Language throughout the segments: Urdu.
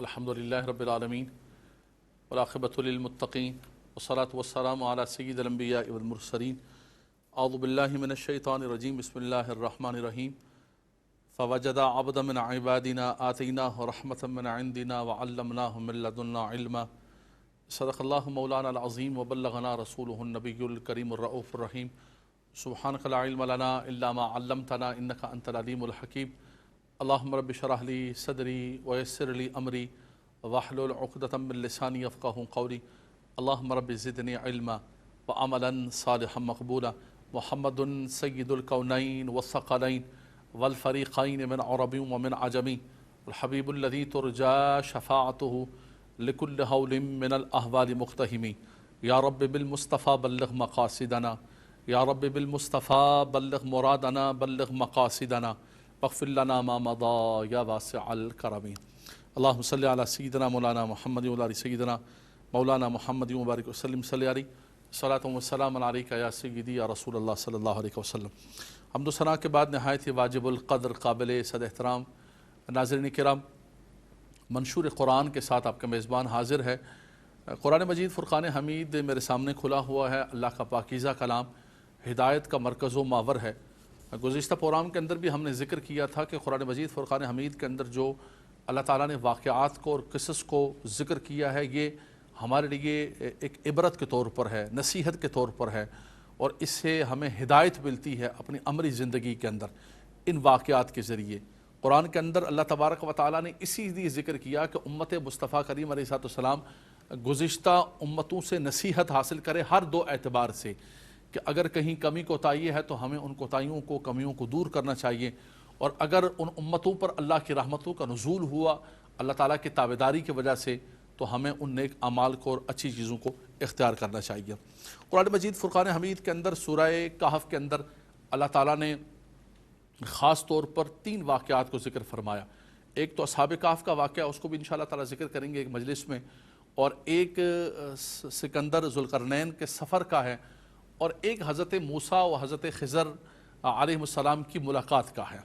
الحمدللہ رب العالمین والعاقبۃ للمتقین والصلاة والسلام علی سید الانبیاء والمرسلین اعوذ باللہ من الشیطان الرجیم بسم اللہ الرحمن الرحیم فوجد عبدا من عبادنا آتیناہ رحمة من عندنا وعلمناہ من لدنا علما صدق اللہ مولانا العظیم وبلغنا رسولہ النبی الکریم الرؤوف الرحیم سبحانک لا علم لنا الا ما علمتنا انک انت العلیم الحکیم اللہم رب اشرح لی صدری ویسر لی امری واحلل عقدۃ من لسانی یفقہوا قولی اللہم رب زدنی علما وعملا صالحا مقبولا محمد سید الکونین والثقلین والفریقین من عرب ومن عجم الحبیب الذی ترجا شفاعته لكل حول من الاحوال مقتحم یا رب بالمصطفى بلغ مقاصدنا یا رب بالمصطفى بلغ مرادنا بلغ مقاصدنا واغفر لنا ما مضى یا واسع الکرم اللہم صلی علی سیدنا مولانا محمد وعلی سیدنا مولانا محمد مبارک وسلم صلی علیہ صلاۃ والسلام علیکہ یا سیدی یا رسول اللہ صلی اللہ علیہ وسلم۔ حمد و ثنا کے بعد نہایت ہی واجب القدر قابل صد احترام ناظرین کرام، منشور قرآن کے ساتھ آپ کا میزبان حاضر ہے۔ قرآن مجید فرقان حمید میرے سامنے کھلا ہوا ہے، اللہ کا پاکیزہ کلام ہدایت کا مرکز و ماور ہے۔ گزشتہ پروگرام کے اندر بھی ہم نے ذکر کیا تھا کہ قرآن مجید فرقان حمید کے اندر جو اللہ تعالیٰ نے واقعات کو اور قصص کو ذکر کیا ہے، یہ ہمارے لیے ایک عبرت کے طور پر ہے، نصیحت کے طور پر ہے، اور اس سے ہمیں ہدایت ملتی ہے اپنی عملی زندگی کے اندر ان واقعات کے ذریعے۔ قرآن کے اندر اللہ تبارک و تعالیٰ نے اسی لیے ذکر کیا کہ امت مصطفیٰ کریم علیہ السلام گزشتہ امتوں سے نصیحت حاصل کرے ہر دو اعتبار سے، کہ اگر کہیں کمی کوتاہی ہے تو ہمیں ان کوتاہیوں کو کمیوں کو دور کرنا چاہیے، اور اگر ان امتوں پر اللہ کی رحمتوں کا نزول ہوا اللہ تعالیٰ کی تابعداری کی وجہ سے تو ہمیں ان نیک اعمال کو اور اچھی چیزوں کو اختیار کرنا چاہیے۔ قرآن مجید فرقان حمید کے اندر سورہ کہف کے اندر اللہ تعالیٰ نے خاص طور پر 3 واقعات کو ذکر فرمایا۔ ایک تو اصحاب کہف کا واقعہ، اس کو بھی انشاءاللہ تعالیٰ ذکر کریں گے ایک مجلس میں، اور ایک سکندر ذوالقرنین کے سفر کا ہے، اور ایک حضرت موسیٰ و حضرت خضر علیہ السلام کی ملاقات کا ہے۔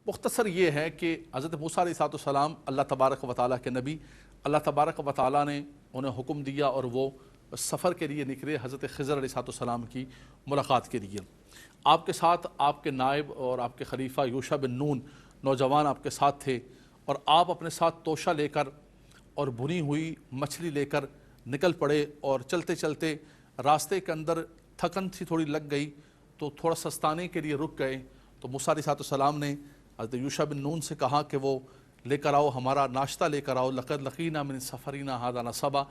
مختصر یہ ہے کہ حضرت موسیٰ علیہ السلام اللہ تبارک و تعالیٰ کے نبی، اللہ تبارک و تعالیٰ نے انہیں حکم دیا اور وہ سفر کے لیے نکلے حضرت خضر علیہ السلام کی ملاقات کے لیے۔ آپ کے ساتھ آپ کے نائب اور آپ کے خلیفہ یوشع بن نون نوجوان آپ کے ساتھ تھے، اور آپ اپنے ساتھ توشہ لے کر اور بھنی ہوئی مچھلی لے کر نکل پڑے، اور چلتے چلتے راستے کے اندر تھکن سی تھوڑی لگ گئی تو تھوڑا سستانے کے لیے رک گئے۔ تو موسیٰ علیہ السلام نے حضرت یوشع بن نون سے کہا کہ وہ لے کر آؤ، ہمارا ناشتہ لے کر آؤ، لقد لقینا من سفرنا ھذا نصبا،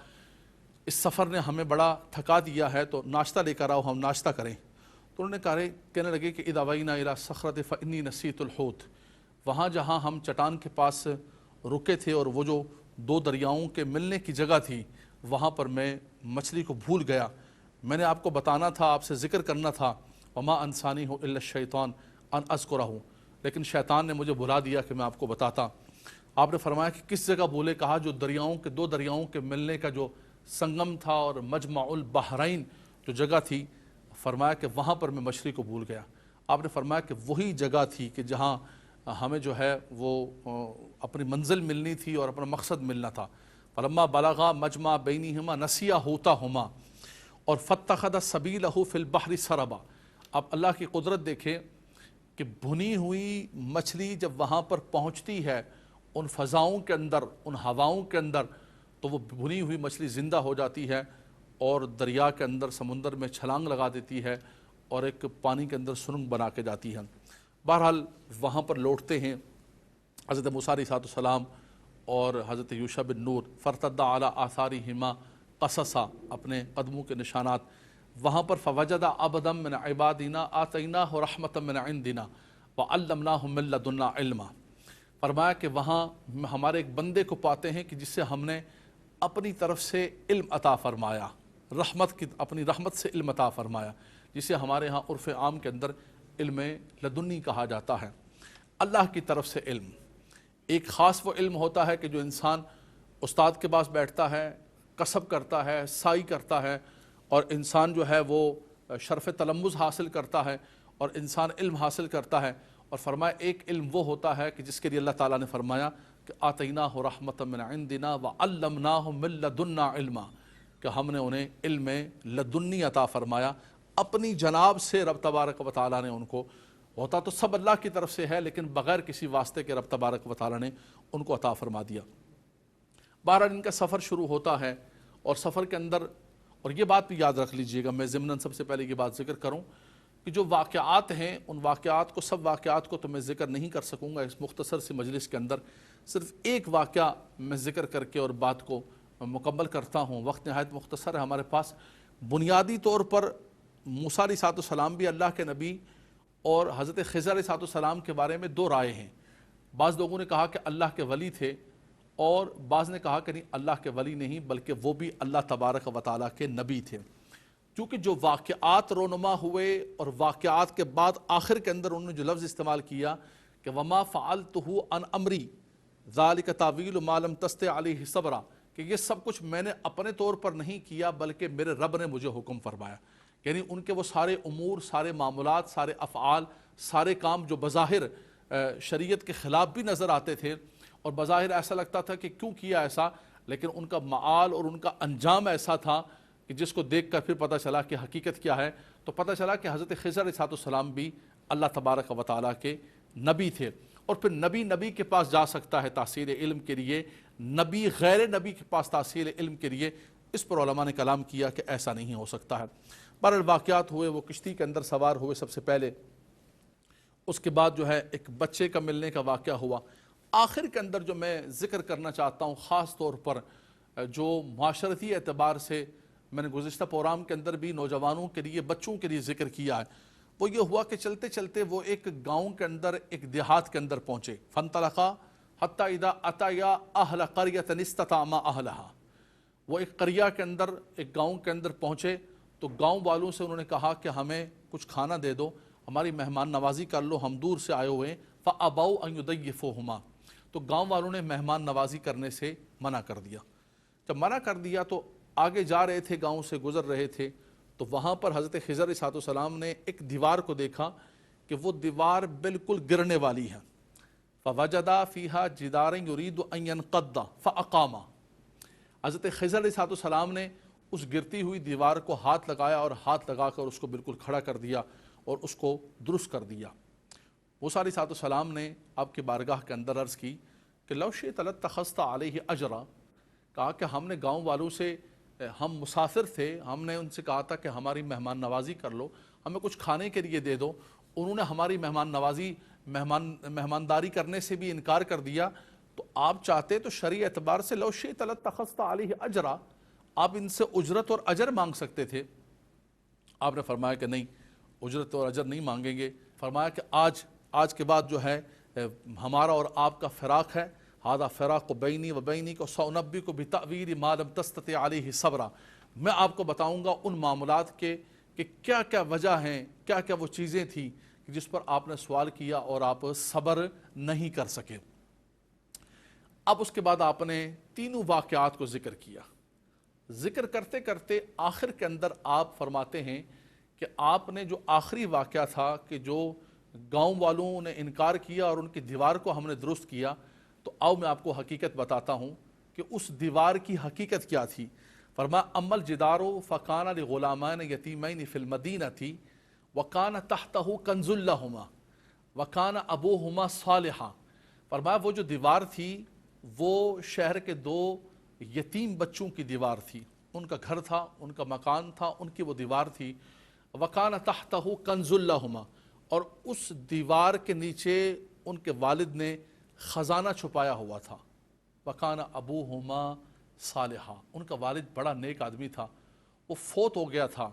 اس سفر نے ہمیں بڑا تھکا دیا ہے تو ناشتہ لے کر آؤ، ہم ناشتہ کریں۔ تو انہوں نے کہنے لگے کہ اذا اوینا الی الصخرۃ فانی نسیت الحوت، وہاں جہاں ہم چٹان کے پاس رکے تھے اور وہ جو 2 دریاؤں کے ملنے کی جگہ تھی، وہاں پر میں مچھلی کو بھول گیا۔ میں نے آپ کو بتانا تھا، آپ سے ذکر کرنا تھا، وما انسانی الا الشیطان ان اذکرہ، لیکن شیطان نے مجھے بھلا دیا کہ میں آپ کو بتاتا۔ آپ نے فرمایا کہ کس جگہ بھولے؟ کہا جو 2 دریاؤں کے ملنے کا جو سنگم تھا اور مجمع البحرین جو جگہ تھی، فرمایا کہ وہاں پر میں مچھلی کو بھول گیا۔ آپ نے فرمایا کہ وہی جگہ تھی کہ جہاں ہمیں جو ہے وہ اپنی منزل ملنی تھی اور اپنا مقصد ملنا تھا۔ فلما بلغا مجمع بینہما نسیا حوتہما اور فاتخذ سبیلہ فی البحر سربا۔ اب اللہ کی قدرت دیکھیں کہ بھنی ہوئی مچھلی جب وہاں پر پہنچتی ہے ان فضاؤں کے اندر، ان ہواؤں کے اندر، تو وہ بھنی ہوئی مچھلی زندہ ہو جاتی ہے اور دریا کے اندر سمندر میں چھلانگ لگا دیتی ہے اور ایک پانی کے اندر سرنگ بنا کے جاتی ہے۔ بہرحال وہاں پر لوٹتے ہیں حضرت موسیٰ علیہ السلام اور حضرت یوشع بن نون، فرتدا علی آثارہما قصصا، اپنے قدموں کے نشانات۔ وہاں پر فوجد عبدا من عبادنا آتیناہ رحمۃ من عندنا وعلمناہ من لدنا علما۔ فرمایا کہ وہاں ہمارے ایک بندے کو پاتے ہیں کہ جس سے ہم نے اپنی طرف سے علم عطا فرمایا، اپنی رحمت سے علم عطا فرمایا، جسے ہمارے ہاں عرف عام کے اندر علم لدنی کہا جاتا ہے۔ اللہ کی طرف سے علم، ایک خاص وہ علم ہوتا ہے کہ جو انسان استاد کے پاس بیٹھتا ہے، کسب کرتا ہے، سعی کرتا ہے، اور انسان جو ہے وہ شرف تلمذ حاصل کرتا ہے اور انسان علم حاصل کرتا ہے، اور فرمایا ایک علم وہ ہوتا ہے کہ جس کے لیے اللہ تعالیٰ نے فرمایا کہ آتیناہ رحمۃ من عندنا وعلمناہ من لدنا علما، کہ ہم نے انہیں علم لدنی عطا فرمایا اپنی جناب سے۔ رب تبارک و تعالیٰ نے ان کو، ہوتا تو سب اللہ کی طرف سے ہے لیکن بغیر کسی واسطے کے رب تبارک و تعالیٰ نے ان کو عطا فرما دیا۔ بہرحال ان کا سفر شروع ہوتا ہے، اور سفر کے اندر، اور یہ بات بھی یاد رکھ لیجئے گا، میں ضمناً سب سے پہلے یہ بات ذکر کروں کہ جو واقعات ہیں ان واقعات کو، سب واقعات کو تو میں ذکر نہیں کر سکوں گا اس مختصر سی مجلس کے اندر، صرف ایک واقعہ میں ذکر کر کے اور بات کو مکمل کرتا ہوں۔ وقت نہایت مختصر ہے ہمارے پاس۔ بنیادی طور پر موسیٰ علیہ السلام بھی اللہ کے نبی، اور حضرت خضر علیہ السلام کے بارے میں دو رائے ہیں۔ بعض لوگوں نے کہا کہ اللہ کے ولی تھے، اور بعض نے کہا کہ نہیں، اللہ کے ولی نہیں بلکہ وہ بھی اللہ تبارک و تعالیٰ کے نبی تھے، کیونکہ جو واقعات رونما ہوئے اور واقعات کے بعد آخر کے اندر انہوں نے جو لفظ استعمال کیا کہ وما فعلتہ عن امری ذالک تاویل ما لم تستطع علیہ صبرا، کہ یہ سب کچھ میں نے اپنے طور پر نہیں کیا بلکہ میرے رب نے مجھے حکم فرمایا۔ یعنی ان کے وہ سارے امور، سارے معاملات، سارے افعال، سارے کام جو بظاہر شریعت کے خلاف بھی نظر آتے تھے اور بظاہر ایسا لگتا تھا کہ کیوں کیا ایسا، لیکن ان کا معال اور ان کا انجام ایسا تھا کہ جس کو دیکھ کر پھر پتہ چلا کہ حقیقت کیا ہے۔ تو پتہ چلا کہ حضرت خضر علیہ السلام بھی اللہ تبارک و تعالیٰ کے نبی تھے، اور پھر نبی کے پاس جا سکتا ہے تحصیل علم کے لیے، نبی غیر نبی کے پاس تحصیل علم کے لیے، اس پر علماء نے کلام کیا کہ ایسا نہیں ہو سکتا ہے۔ بہرحال واقعات ہوئے، وہ کشتی کے اندر سوار ہوئے سب سے پہلے، اس کے بعد جو ہے ایک بچے کا ملنے کا واقعہ ہوا۔ آخر کے اندر جو میں ذکر کرنا چاہتا ہوں خاص طور پر، جو معاشرتی اعتبار سے میں نے گزشتہ پروگرام کے اندر بھی نوجوانوں کے لیے، بچوں کے لیے ذکر کیا ہے، وہ یہ ہوا کہ چلتے چلتے وہ ایک گاؤں کے اندر، ایک دیہات کے اندر پہنچے۔ فانطلقا حتی اذا اتیا اہل قریۃ استطعما اہلہا، وہ ایک قریہ کے اندر، ایک گاؤں کے اندر پہنچے تو گاؤں والوں سے انہوں نے کہا کہ ہمیں کچھ کھانا دے دو، ہماری مہمان نوازی کر لو، ہم دور سے آئے ہوئے ہیں۔ فابوا ان یضیفوہما، تو گاؤں والوں نے مہمان نوازی کرنے سے منع کر دیا۔ جب منع کر دیا تو آگے جا رہے تھے، گاؤں سے گزر رہے تھے، تو وہاں پر حضرت خضر علیہ السلام نے ایک دیوار کو دیکھا کہ وہ دیوار بالکل گرنے والی ہے۔ فوجدا فیہا جدارا یرید ان ینقض فاقاما، حضرت خضر علیہ السلام نے اس گرتی ہوئی دیوار کو ہاتھ لگایا اور ہاتھ لگا کر اس کو بالکل کھڑا کر دیا اور اس کو درست کر دیا۔ موسیٰ علیہ السلام نے آپ کی بارگاہ کے اندر عرض کی کہ لو شئت لاتخذت علیہ اجرا، کہا کہ ہم نے گاؤں والوں سے، ہم مسافر تھے، ہم نے ان سے کہا تھا کہ ہماری مہمان نوازی کر لو، ہمیں کچھ کھانے کے لیے دے دو، انہوں نے ہماری مہمان نوازی، مہمانداری کرنے سے بھی انکار کر دیا۔ تو آپ چاہتے تو شرعی اعتبار سے لو شئت لاتخذت علیہ اجرا، آپ ان سے اجرت اور اجر مانگ سکتے تھے۔ آپ نے فرمایا کہ نہیں، اجرت اور اجر نہیں مانگیں گے۔ فرمایا کہ آج کے بعد جو ہے ہمارا اور آپ کا فراق ہے، ھذا فراق بینی و بینک وسأنبئک بتأویل ما لم تستطع علیہ صبرا، میں آپ کو بتاؤں گا ان معاملات کے کہ کیا کیا وجہ ہیں، کیا کیا وہ چیزیں تھیں جس پر آپ نے سوال کیا اور آپ صبر نہیں کر سکے۔ اب اس کے بعد آپ نے تینوں واقعات کو ذکر کیا۔ ذکر کرتے کرتے آخر کے اندر آپ فرماتے ہیں کہ آپ نے جو آخری واقعہ تھا کہ جو گاؤں والوں نے انکار کیا اور ان کی دیوار کو ہم نے درست کیا، تو آؤ میں آپ کو حقیقت بتاتا ہوں کہ اس دیوار کی حقیقت کیا تھی۔ فرمایا اما الجدار فکان لغلامین یتیمین فی المدینہ وکان تحتہ کنز لہما وکان ابوہما صالحا، فرمایا وہ جو دیوار تھی وہ شہر کے دو یتیم بچوں کی دیوار تھی، ان کا گھر تھا، ان کا مکان تھا، ان کی وہ دیوار تھی۔ وکان تحتہ کنز لہما، اور اس دیوار کے نیچے ان کے والد نے خزانہ چھپایا ہوا تھا۔ وکان ابوہما صالحا، ان کا والد بڑا نیک آدمی تھا، وہ فوت ہو گیا تھا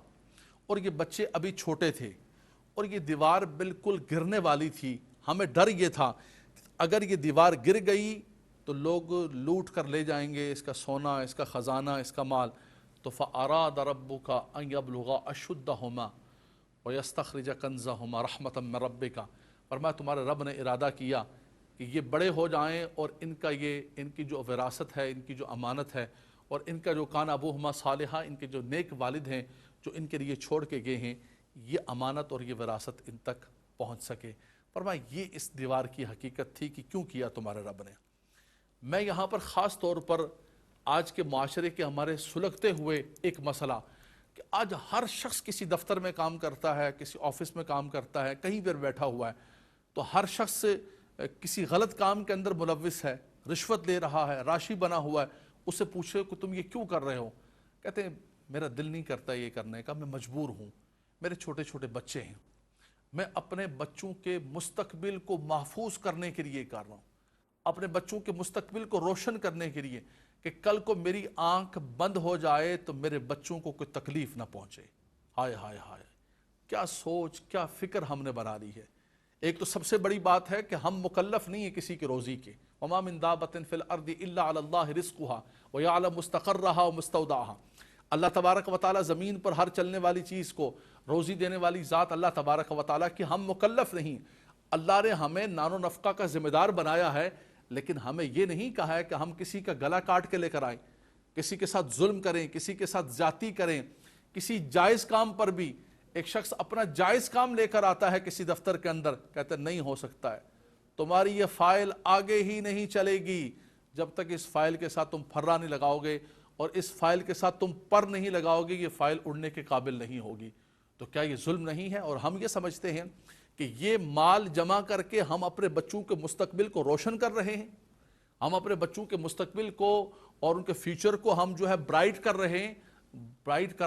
اور یہ بچے ابھی چھوٹے تھے اور یہ دیوار بالکل گرنے والی تھی۔ ہمیں ڈر یہ تھا اگر یہ دیوار گر گئی تو لوگ لوٹ کر لے جائیں گے اس کا سونا، اس کا خزانہ، اس کا مال۔ تو فَأَرَادَ رَبُّكَ أَن يَبْلُغَ أَشُدَّهُمَا وَيَسْتَخْرِجَ كَنزَهُمَا رَحْمَةً مِّن رَبِّكَ، فرمایا تمہارے رب نے ارادہ کیا کہ یہ بڑے ہو جائیں اور ان کی جو وراثت ہے، ان کی جو امانت ہے، اور ان کا جو کان ابوہما صالحا، ان کے جو نیک والد ہیں جو ان کے لیے چھوڑ کے گئے ہیں، یہ امانت اور یہ وراثت ان تک پہنچ سکے۔ فرمایا یہ اس دیوار کی حقیقت تھی کہ کیوں کیا تمہارے رب نے۔ میں یہاں پر خاص طور پر آج کے معاشرے کے ہمارے سلگتے ہوئے ایک مسئلہ کہ آج ہر شخص کسی دفتر میں کام کرتا ہے، کسی آفس میں کام کرتا ہے، کہیں پر بیٹھا ہوا ہے، تو ہر شخص کسی غلط کام کے اندر ملوث ہے، رشوت لے رہا ہے، راشی بنا ہوا ہے. اس سے پوچھے کہ تم یہ کیوں کر رہے ہو؟ کہتے ہیں میرا دل نہیں کرتا یہ کرنے کا، میں مجبور ہوں، میرے چھوٹے چھوٹے بچے ہیں، میں اپنے بچوں کے مستقبل کو محفوظ کرنے کے لیے کر رہا ہوں، اپنے بچوں کے مستقبل کو روشن کرنے کے لیے کہ کل کو میری آنکھ بند ہو جائے تو میرے بچوں کو کوئی تکلیف نہ پہنچے. ہائے ہائے ہائے، کیا سوچ، کیا فکر ہم نے بنا لی ہے. ایک تو سب سے بڑی بات ہے کہ ہم مکلف نہیں ہیں کسی کی روزی کے. وما من دابۃ فی الارض الا علی اللہ رزقها ویعلم مستقرها ومستودعها. اللہ تبارک و تعالی زمین پر ہر چلنے والی چیز کو روزی دینے والی ذات اللہ تبارک و تعالی کی ہم مکلف نہیں. اللہ نے ہمیں نان و نفقہ کا ذمہ دار بنایا ہے، لیکن ہمیں یہ نہیں کہا ہے کہ ہم کسی کا گلا کاٹ کے لے کر آئیں، کسی کے ساتھ ظلم کریں، کسی کے ساتھ زیادتی کریں. کسی جائز کام پر بھی ایک شخص اپنا جائز کام لے کر آتا ہے کسی دفتر کے اندر، کہتے نہیں ہو سکتا ہے، تمہاری یہ فائل آگے ہی نہیں چلے گی جب تک اس فائل کے ساتھ تم پھرا نہیں لگاؤ گے اور اس فائل کے ساتھ تم پر نہیں لگاؤ گے، یہ فائل اڑنے کے قابل نہیں ہوگی. تو کیا یہ ظلم نہیں ہے؟ اور ہم یہ سمجھتے ہیں کہ یہ مال جمع کر کے ہم اپنے بچوں کے مستقبل کو روشن کر رہے ہیں، ہم اپنے بچوں کے مستقبل کو اور ان کے فیوچر کو ہم جو ہے برائٹ کر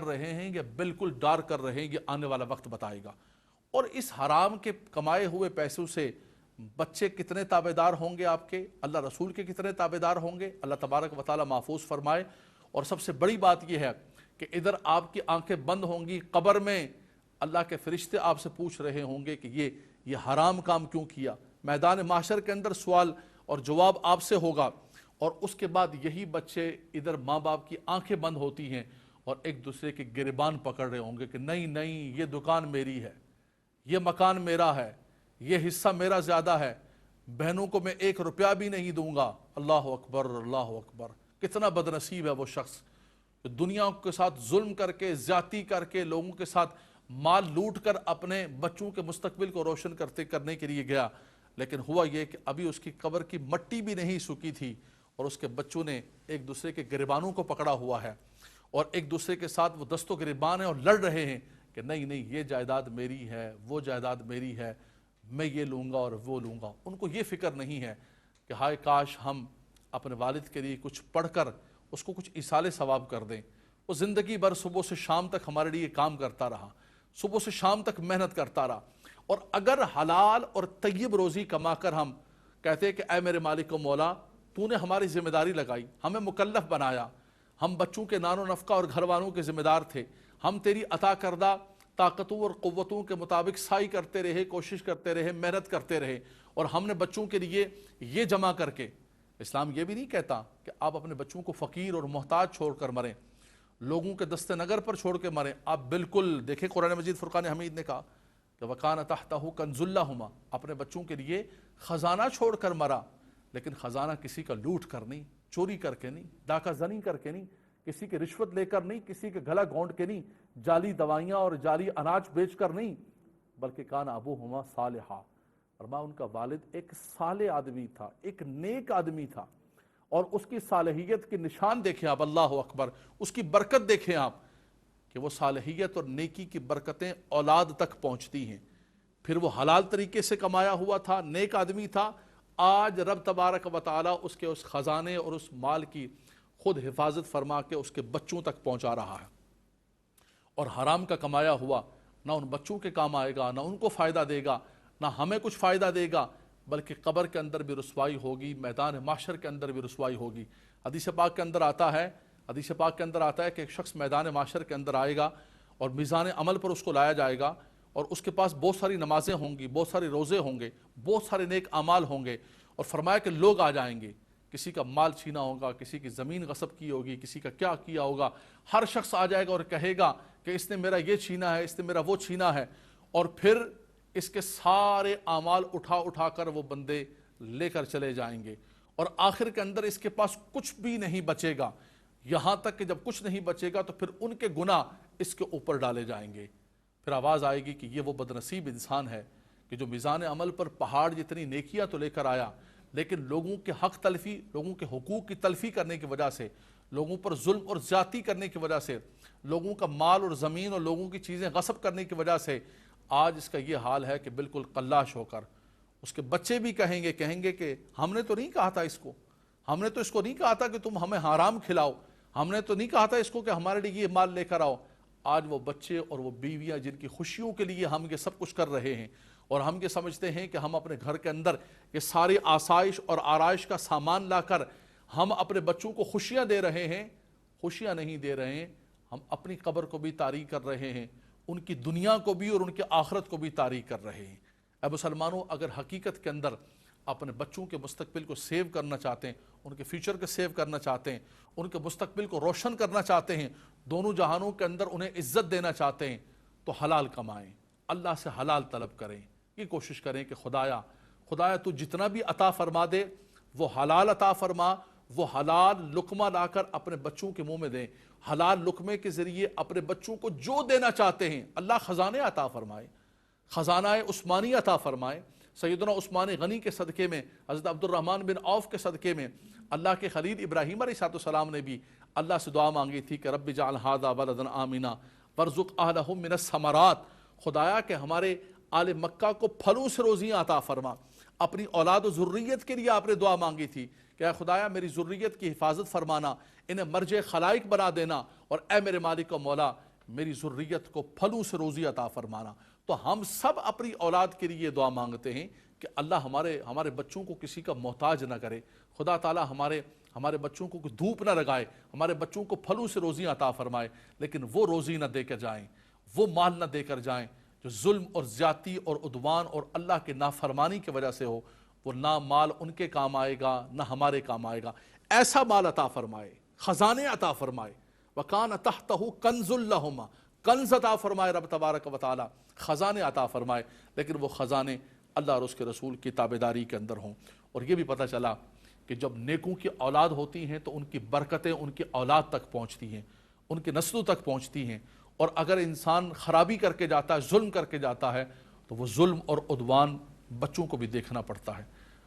رہے ہیں یا بالکل ڈارک کر رہے ہیں، یہ آنے والا وقت بتائے گا. اور اس حرام کے کمائے ہوئے پیسوں سے بچے کتنے تابعدار ہوں گے آپ کے، اللہ رسول کے کتنے تابعدار ہوں گے، اللہ تبارک و تعالی محفوظ فرمائے. اور سب سے بڑی بات یہ ہے کہ ادھر آپ کی آنکھیں بند ہوں گی، قبر میں اللہ کے فرشتے آپ سے پوچھ رہے ہوں گے کہ یہ حرام کام کیوں کیا. میدان محشر کے اندر سوال اور جواب آپ سے ہوگا. اور اس کے بعد یہی بچے ادھر ماں باپ کی آنکھیں بند ہوتی ہیں اور ایک دوسرے کے گریبان پکڑ رہے ہوں گے کہ نہیں نہیں، یہ دکان میری ہے، یہ مکان میرا ہے، یہ حصہ میرا زیادہ ہے، بہنوں کو میں 1 روپیہ بھی نہیں دوں گا. اللہ اکبر، اللہ اکبر. کتنا بدنصیب ہے وہ شخص جو دنیا کے ساتھ ظلم کر کے، زیادتی کر کے، لوگوں کے ساتھ مال لوٹ کر اپنے بچوں کے مستقبل کو روشن کرنے کے لیے گیا. لیکن ہوا یہ کہ ابھی اس کی قبر کی مٹی بھی نہیں سوکی تھی اور اس کے بچوں نے ایک دوسرے کے گریبانوں کو پکڑا ہوا ہے اور ایک دوسرے کے ساتھ وہ دست و گریبان ہیں اور لڑ رہے ہیں کہ نہیں نہیں، یہ جائیداد میری ہے، وہ جائیداد میری ہے، میں یہ لوں گا اور وہ لوں گا. ان کو یہ فکر نہیں ہے کہ ہائے کاش ہم اپنے والد کے لیے کچھ پڑھ کر اس کو کچھ ایصال ثواب کر دیں. وہ زندگی بھر صبح سے شام تک ہمارے لیے کام کرتا رہا، صبح سے شام تک محنت کرتا رہا، اور اگر حلال اور طیب روزی کما کر ہم کہتے ہیں کہ اے میرے مالک و مولا، تو نے ہماری ذمہ داری لگائی، ہمیں مکلف بنایا، ہم بچوں کے نان و نفقہ اور گھر والوں کے ذمہ دار تھے، ہم تیری عطا کردہ طاقتوں اور قوتوں کے مطابق سعی کرتے رہے، کوشش کرتے رہے، محنت کرتے رہے، اور ہم نے بچوں کے لیے یہ جمع کر کے. اسلام یہ بھی نہیں کہتا کہ آپ اپنے بچوں کو فقیر اور محتاج چھوڑ کر مریں، لوگوں کے دست نگر پر چھوڑ کے مریں. آپ بالکل دیکھیں قرآن مجید فرقان حمید نے کہا کہ وَكَانَ تَحْتَهُ كَنْزٌ لَهُمَا، اپنے بچوں کے لیے خزانہ چھوڑ کر مرا، لیکن خزانہ کسی کا لوٹ کر نہیں، چوری کر کے نہیں، ڈاکہ زنی کر کے نہیں، کسی کی رشوت لے کر نہیں، کسی کے گلا گھونٹ کے نہیں، جعلی دوائیاں اور جعلی اناج بیچ کر نہیں، بلکہ کان ابوہما صالحا، فرمایا ان کا والد ایک صالح آدمی تھا، ایک نیک آدمی تھا. اور اس کی صالحیت کے نشان دیکھیں آپ، اللہ اکبر، اس کی برکت دیکھیں آپ کہ وہ صالحیت اور نیکی کی برکتیں اولاد تک پہنچتی ہیں. پھر وہ حلال طریقے سے کمایا ہوا تھا، نیک آدمی تھا. آج رب تبارک و تعالی اس کے اس خزانے اور اس مال کی خود حفاظت فرما کے اس کے بچوں تک پہنچا رہا ہے. اور حرام کا کمایا ہوا نہ ان بچوں کے کام آئے گا، نہ ان کو فائدہ دے گا، نہ ہمیں کچھ فائدہ دے گا، بلکہ قبر کے اندر بھی رسوائی ہوگی، میدان محشر کے اندر بھی رسوائی ہوگی. حدیث پاک کے اندر آتا ہے کہ ایک شخص میدان محشر کے اندر آئے گا اور میزان عمل پر اس کو لایا جائے گا، اور اس کے پاس بہت ساری نمازیں ہوں گی، بہت سارے روزے ہوں گے، بہت سارے نیک اعمال ہوں گے. اور فرمایا کہ لوگ آ جائیں گے، کسی کا مال چھینا ہوگا، کسی کی زمین غصب کی ہوگی، کسی کا کیا کیا ہوگا، ہر شخص آ جائے گا اور کہے گا کہ اس نے میرا یہ چھینا ہے، اس نے میرا وہ چھینا ہے. اور پھر اس کے سارے اعمال اٹھا کر وہ بندے لے کر چلے جائیں گے، اور آخر کے اندر اس کے پاس کچھ بھی نہیں بچے گا. یہاں تک کہ جب کچھ نہیں بچے گا تو پھر ان کے گناہ اس کے اوپر ڈالے جائیں گے. پھر آواز آئے گی کہ یہ وہ بدنصیب انسان ہے کہ جو میزان عمل پر پہاڑ جتنی نیکیاں تو لے کر آیا، لیکن لوگوں کے حق تلفی، لوگوں کے حقوق کی تلفی کرنے کی وجہ سے، لوگوں پر ظلم اور زیادتی کرنے کی وجہ سے، لوگوں کا مال اور زمین اور لوگوں کی چیزیں غصب کرنے کی وجہ سے آج اس کا یہ حال ہے کہ بالکل قلاش ہو کر اس کے بچے بھی کہیں گے کہ ہم نے تو نہیں کہا تھا اس کو، ہم نے تو اس کو نہیں کہا تھا کہ تم ہمیں حرام کھلاؤ، ہم نے تو نہیں کہا تھا اس کو کہ ہمارے لیے یہ مال لے کر آؤ۔ آج وہ بچے اور وہ بیویاں جن کی خوشیوں کے لیے ہم یہ سب کچھ کر رہے ہیں، اور ہم یہ سمجھتے ہیں کہ ہم اپنے گھر کے اندر یہ ساری آسائش اور آرائش کا سامان لا کر ہم اپنے بچوں کو خوشیاں دے رہے ہیں، خوشیاں نہیں دے رہے ہیں، ہم اپنی قبر کو بھی تاریک کر رہے ہیں، ان کی دنیا کو بھی اور ان کی آخرت کو بھی تاریک کر رہے ہیں۔ اے مسلمانوں، اگر حقیقت کے اندر اپنے بچوں کے مستقبل کو سیو کرنا چاہتے ہیں، ان کے فیوچر کو سیو کرنا چاہتے ہیں، ان کے مستقبل کو روشن کرنا چاہتے ہیں، دونوں جہانوں کے اندر انہیں عزت دینا چاہتے ہیں، تو حلال کمائیں، اللہ سے حلال طلب کریں، یہ کوشش کریں کہ خدایا تو جتنا بھی عطا فرما دے وہ حلال عطا فرما، وہ حلال لقمہ لا کر اپنے بچوں کے منہ میں دیں، حلال لقمے کے ذریعے اپنے بچوں کو جو دینا چاہتے ہیں اللہ خزانے عطا فرمائے، خزانہ عثمانی عطا فرمائے۔ سیدنا عثمان غنی کے صدقے میں، حضرت عبد الرحمن بن عوف کے صدقے میں، اللہ کے خلیل ابراہیم علیہ السلام نے بھی اللہ سے دعا مانگی تھی کہ رب اجعل ھذا بلدا آمنا وارزق اہلہ من الثمرات، خدایا کہ ہمارے آل مکہ کو پھلوں سے روزیاں عطا فرما۔ اپنی اولاد و ذریت کے لیے آپ نے دعا مانگی تھی کہ اے خدایا میری ذریت کی حفاظت فرمانا، انہیں مرجع خلائق بنا دینا، اور اے میرے مالک و مولا میری ذریت کو پھلوں سے روزی عطا فرمانا۔ تو ہم سب اپنی اولاد کے لیے دعا مانگتے ہیں کہ اللہ ہمارے بچوں کو کسی کا محتاج نہ کرے، خدا تعالی ہمارے بچوں کو کوئی دھوپ نہ لگائے، ہمارے بچوں کو پھلوں سے روزی عطا فرمائے، لیکن وہ روزی نہ دے کر جائیں، وہ مال نہ دے کر جائیں جو ظلم اور زیادتی اور عدوان اور اللہ کے نافرمانی کی وجہ سے ہو، وہ نہ مال ان کے کام آئے گا نہ ہمارے کام آئے گا۔ ایسا مال عطا فرمائے، خزانے عطا فرمائے، وَكَانَ تَحْتَهُ كَنْزٌ لَهُمَا، کنز عطا فرمائے رب تبارک و تعالی، خزانے عطا فرمائے، لیکن وہ خزانے اللہ اور اس کے رسول کی تابعداری کے اندر ہوں۔ اور یہ بھی پتہ چلا کہ جب نیکوں کی اولاد ہوتی ہیں تو ان کی برکتیں ان کی اولاد تک پہنچتی ہیں، ان کے نسلوں تک پہنچتی ہیں، اور اگر انسان خرابی کر کے جاتا ہے، ظلم کر کے جاتا ہے، تو وہ ظلم اور عدوان بچوں کو بھی دیکھنا پڑتا ہے۔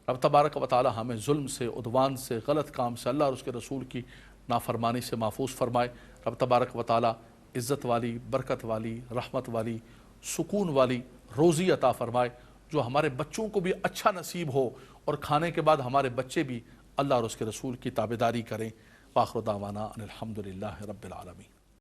رب تبارک و تعالی ہمیں ظلم سے، عدوان سے، غلط کام سے، اللہ اور اس کے رسول کی نافرمانی سے محفوظ فرمائے۔ رب تبارک و تعالی عزت والی، برکت والی، رحمت والی، سکون والی روزی عطا فرمائے، جو ہمارے بچوں کو بھی اچھا نصیب ہو، اور کھانے کے بعد ہمارے بچے بھی اللہ اور اس کے رسول کی تابعداری کریں۔ وآخر دعوانا ان الحمد للہ رب العالمین۔